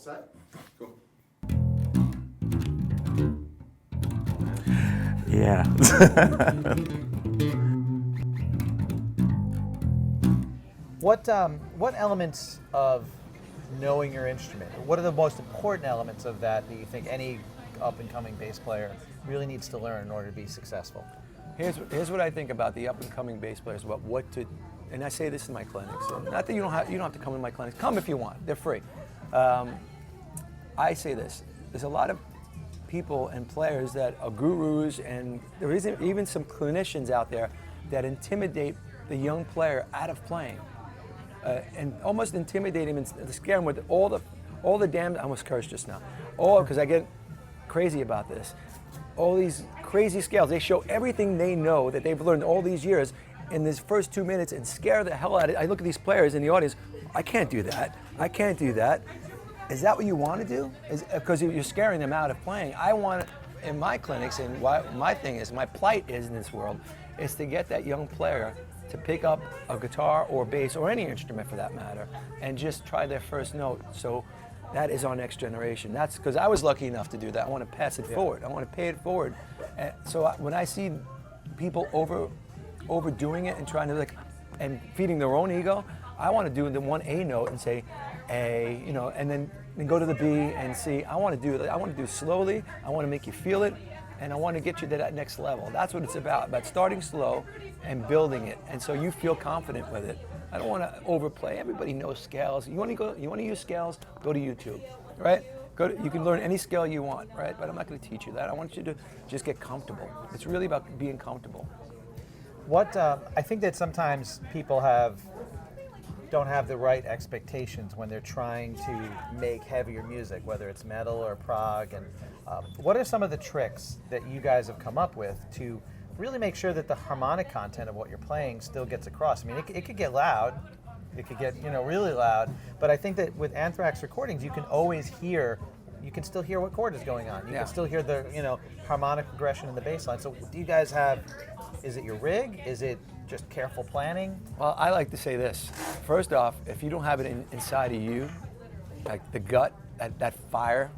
set? Cool. Yeah. What elements of knowing your instrument, or what are the most important elements of that you think any up-and-coming bass player really needs to learn in order to be successful? Here's what I think about the up-and-coming bass players, about what to, and I say this in my clinics, and not that you don't have to come in my clinics. Come if you want, they're free. I say this, there's a lot of people and players that are gurus, and there is even some clinicians out there that intimidate the young player out of playing. And almost intimidate him and scare him with all the damn, I almost cursed just now, because I get crazy about this. All these crazy scales, they show everything they know that they've learned all these years in these first 2 minutes and scare the hell out of it. I look at these players in the audience, I can't do that, I can't do that. Is that what you want to do? Because you're scaring them out of playing. I want, in my clinics, and my thing is, my plight is in this world, is to get that young player to pick up a guitar or bass or any instrument for that matter and just try their first note. So that is our next generation. That's because I was lucky enough to do that. I want to pass it forward. I want to pay it forward. And so when I see people overdoing it and trying to and feeding their own ego, I want to do the one A note and say A, and then go to the B and C. I want to do slowly. I want to make you feel it. And I want to get you to that next level. That's what it's about starting slow and building it. And so you feel confident with it. I don't want to overplay. Everybody knows scales. You want to use scales? Go to YouTube, right? You can learn any scale you want, right? But I'm not going to teach you that. I want you to just get comfortable. It's really about being comfortable. I think that sometimes people don't have the right expectations when they're trying to make heavier music, whether it's metal or prog. And what are some of the tricks that you guys have come up with to really make sure that the harmonic content of what you're playing still gets across? I mean, it could get loud, it could get really loud, but I think that with Anthrax recordings, you can still hear what chord is going on. You can still hear the harmonic progression in the bass line. So do you guys is it your rig? Is it just careful planning? Well, I like to say this. First off, if you don't have it inside of you, like the gut, that fire,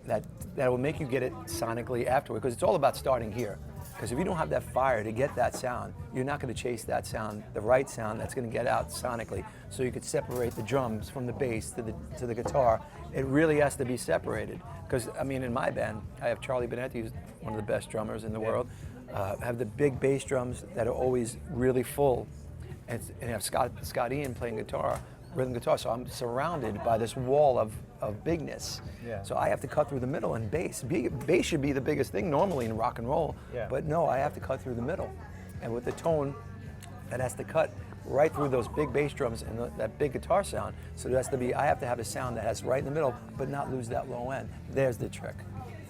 that will make you get it sonically afterward, because it's all about starting here. Because if you don't have that fire to get that sound, you're not going to chase that sound, the right sound that's going to get out sonically. So you could separate the drums from the bass to the guitar. It really has to be separated. Because, I mean, in my band, I have Charlie Benetti, who's one of the best drummers in the world. Have the big bass drums that are always really full, and have Scott Ian playing guitar, rhythm guitar. So I'm surrounded by this wall of bigness. Yeah. So I have to cut through the middle, and bass should be the biggest thing normally in rock and roll. Yeah. But no, I have to cut through the middle, and with the tone, that has to cut right through those big bass drums and that big guitar sound. So I have to have a sound that has right in the middle, but not lose that low end. There's the trick.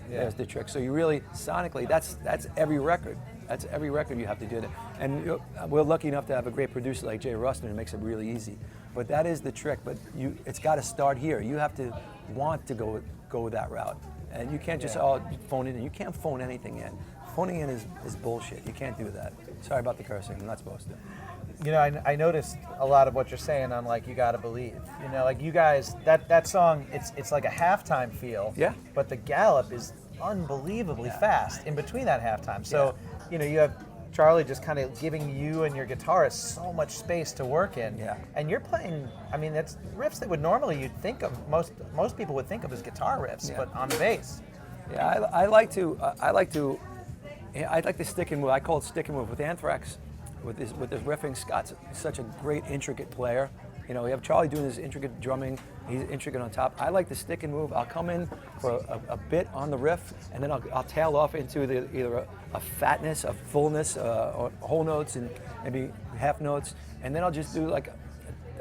Yeah. There's the trick. So you really, sonically, that's every record. That's every record you have to do that. And we're lucky enough to have a great producer like Jay Rustin who makes it really easy. But that is the trick. But it's got to start here. You have to want to go that route. And you can't just phone it in. You can't phone anything in. Phoning in is bullshit. You can't do that. Sorry about the cursing. I'm not supposed to. I noticed a lot of what you're saying on You Gotta Believe. Like you guys, that song, it's like a halftime feel. Yeah. But the gallop is unbelievably fast in between that halftime. So, you have Charlie just kind of giving you and your guitarist so much space to work in. Yeah. And you're playing, that's riffs that would normally you'd think of, most people would think of as guitar riffs, but on the bass. Yeah, I like to stick and move. I call it stick and move with Anthrax. With his riffing, Scott's such a great intricate player. We have Charlie doing his intricate drumming. He's intricate on top. I like to stick and move. I'll come in for a bit on the riff, and then I'll tail off into either a fatness, a fullness, or whole notes and maybe half notes, and then I'll just do like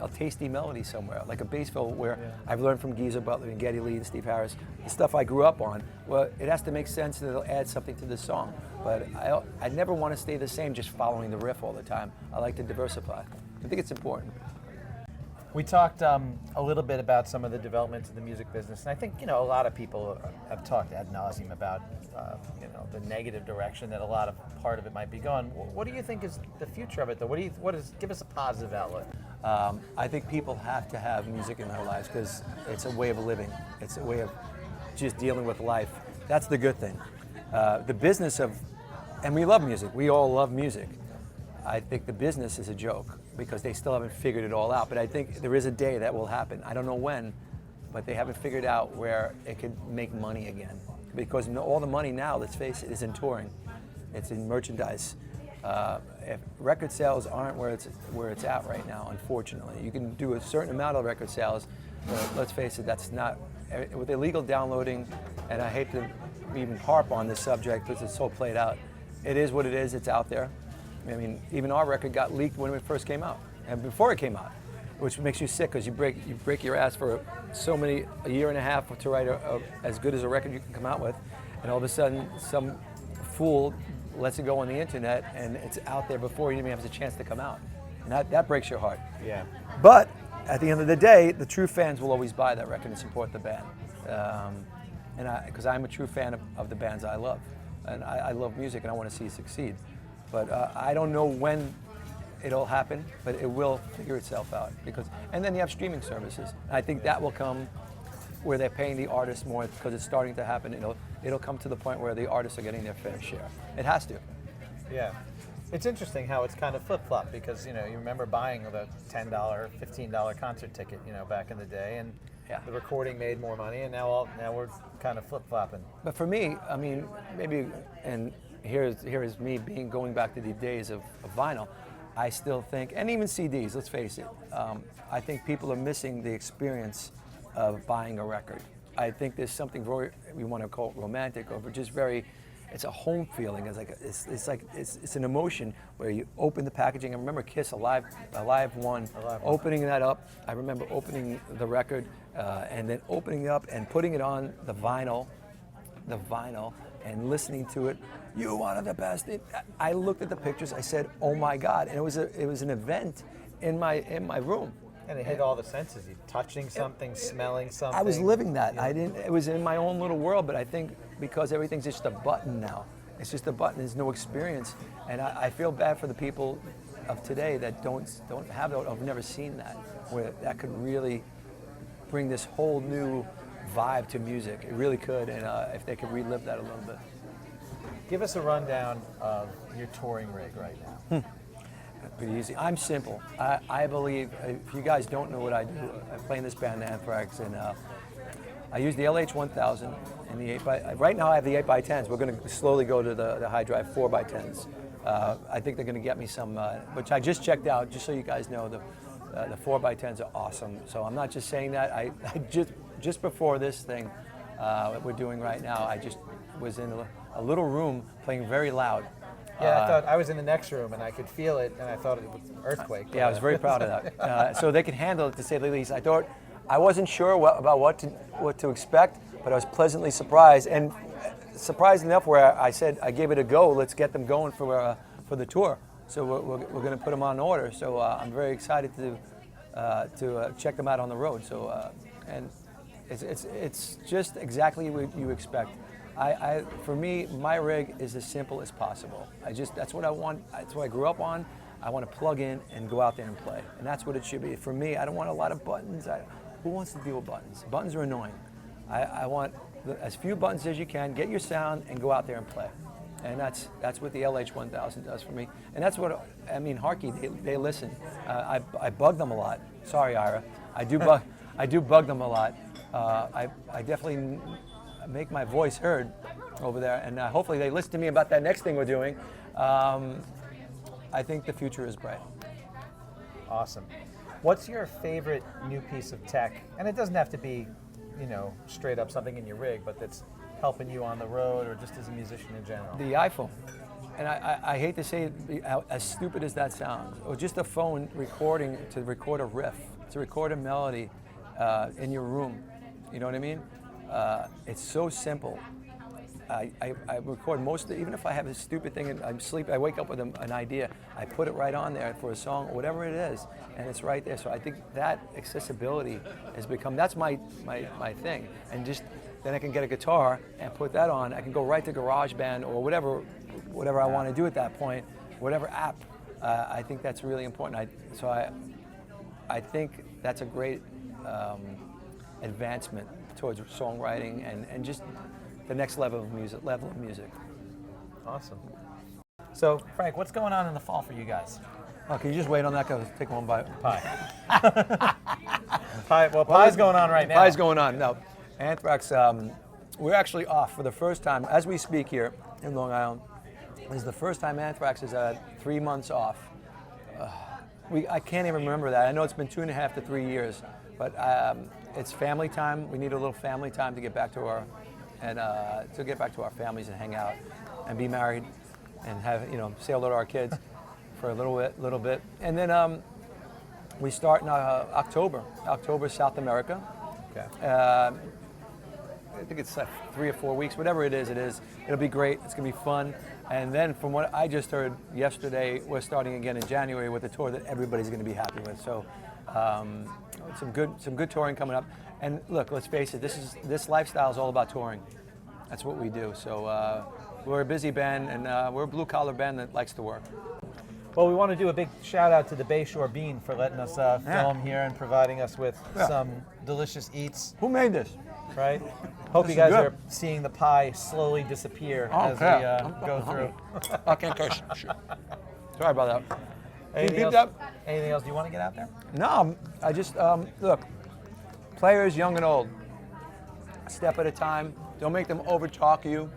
a tasty melody somewhere, like a bass fill where I've learned from Geezer Butler and Geddy Lee and Steve Harris, the stuff I grew up on. Well, it has to make sense and it'll add something to the song. But I never want to stay the same just following the riff all the time. I like to diversify. I think it's important. We talked a little bit about some of the developments in the music business, and I think a lot of people have talked ad nauseum about the negative direction that a lot of part of it might be going. What do you think is the future of it, though? Give us a positive outlook? I think people have to have music in their lives because it's a way of living. It's a way of just dealing with life. That's the good thing. The business of, and we love music. We all love music. I think the business is a joke because they still haven't figured it all out. But I think there is a day that will happen. I don't know when, but they haven't figured out where it could make money again. Because all the money now, let's face it, is in touring. It's in merchandise. If record sales aren't where it's at right now, unfortunately. You can do a certain amount of record sales, but let's face it, that's not, with illegal downloading, and I hate to even harp on this subject because it's so played out. It is what it is, it's out there. I mean, even our record got leaked when it first came out, and before it came out, which makes you sick because you break your ass for a year and a half to write as good as a record you can come out with, and all of a sudden some fool lets it go on the internet and it's out there before it even has a chance to come out, and that breaks your heart. Yeah. But at the end of the day, the true fans will always buy that record and support the band, because I'm a true fan of the bands I love, and I love music and I want to see it succeed. But I don't know when it'll happen, but it will figure itself out. And then you have streaming services. I think that will come where they're paying the artists more because it's starting to happen. It'll come to the point where the artists are getting their fair share. It has to. Yeah. It's interesting how it's kind of flip-flop because, you remember buying the $10, $15 concert ticket, back in the day, and yeah. The recording made more money, and now we're kind of flip-flopping. But for me, I mean, maybe, and here is me going back to the days of vinyl. I still think, and even CDs, let's face it, I think people are missing the experience of buying a record. I think there's something very, we want to call it romantic, or just very, it's a home feeling. It's an emotion where you open the packaging. I remember Kiss, a live one, opening that up. I remember opening the record and then opening it up and putting it on the vinyl, and listening to it. You wanted the best. I looked at the pictures. I said, "Oh my God!" And it was an event in my room. And it hit all the senses. You touching something, smelling something. I was living that. Yeah. It was in my own little world. But I think because everything's just a button now, it's just a button. There's no experience, and I feel bad for the people of today that don't have that. I've never seen that, where that could really bring this whole new vibe to music. It really could, and if they could relive that a little bit. Give us a rundown of your touring rig right now. Pretty easy. I'm simple. I believe, if you guys don't know what I do, I play in this band, Anthrax, and I use the LH1000 and the 8x. Right now I have the 8x10s. We're going to slowly go to the high drive 4x10s. I think they're going to get me some, which I just checked out, just so you guys know, the 4x10s are awesome. So I'm not just saying that. I just before this thing that we're doing right now, I just was in a little room playing very loud. Yeah, I thought I was in the next room and I could feel it, and I thought it was an earthquake. Yeah, I was very proud of that. So they can handle it, to say the least. I wasn't sure about what to expect, but I was pleasantly surprised, and surprised enough where I said I gave it a go. Let's get them going for the tour. So we're going to put them on order. So I'm very excited to check them out on the road. So and it's just exactly what you expect. For me, my rig is as simple as possible. That's what I want. That's what I grew up on. I want to plug in and go out there and play, and that's what it should be. For me, I don't want a lot of buttons. Who wants to deal with buttons? Buttons are annoying. I want as few buttons as you can. Get your sound and go out there and play, and that's what the LH1000 does for me. And that's what Hartke. They listen. I bug them a lot. Sorry, Ira. I do bug them a lot. I definitely make my voice heard over there, and hopefully they listen to me about that next thing we're doing. I think the future is bright. Awesome. What's your favorite new piece of tech? And it doesn't have to be, straight up something in your rig, but that's helping you on the road or just as a musician in general. The iPhone. And I hate to say it, as stupid as that sounds, or just a phone recording to record a riff, to record a melody in your room. You know what I mean? It's so simple. I record even if I have a stupid thing and I'm sleeping, I wake up with an idea, I put it right on there for a song, whatever it is, and it's right there. So I think that accessibility has become, that's my thing. And just, then I can get a guitar and put that on. I can go right to GarageBand or whatever I want to do at that point, whatever app. I think that's really important. I think that's a great advancement towards songwriting and just the next level of music. Awesome. So, Frank, what's going on in the fall for you guys? Oh, can you just wait on that? 'Cause I'll take one bite. Pie. Pie. Well, pie's going on right now. Pie's going on. No, Anthrax. We're actually off for the first time as we speak here in Long Island. This is the first time Anthrax has had 3 months off. I can't even remember that. I know it's been 2.5 to 3 years, but it's family time. We need a little family time to get back to our families and hang out and be married and have say hello to our kids for a little bit, and then we start in October. October, South America. Okay. I think it's like 3 or 4 weeks, whatever it is. It'll be great. It's gonna be fun. And then, from what I just heard yesterday, we're starting again in January with a tour that everybody's gonna be happy with. So, some good touring coming up. And look, let's face it. This lifestyle is all about touring. That's what we do. So we're a busy band, and we're a blue collar band that likes to work. Well, we want to do a big shout out to the Bayshore Bean for letting us film here and providing us with some delicious eats. Who made this? Right? Hope This you is guys good. are seeing the pie slowly disappear as yeah. we go through. I can't curse. Sorry about that. Anything beep else? that? Anything else? Do you want to get out there? No, I just look. Players, young and old, a step at a time. Don't make them over talk you.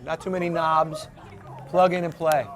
Not too many knobs. Plug in and play.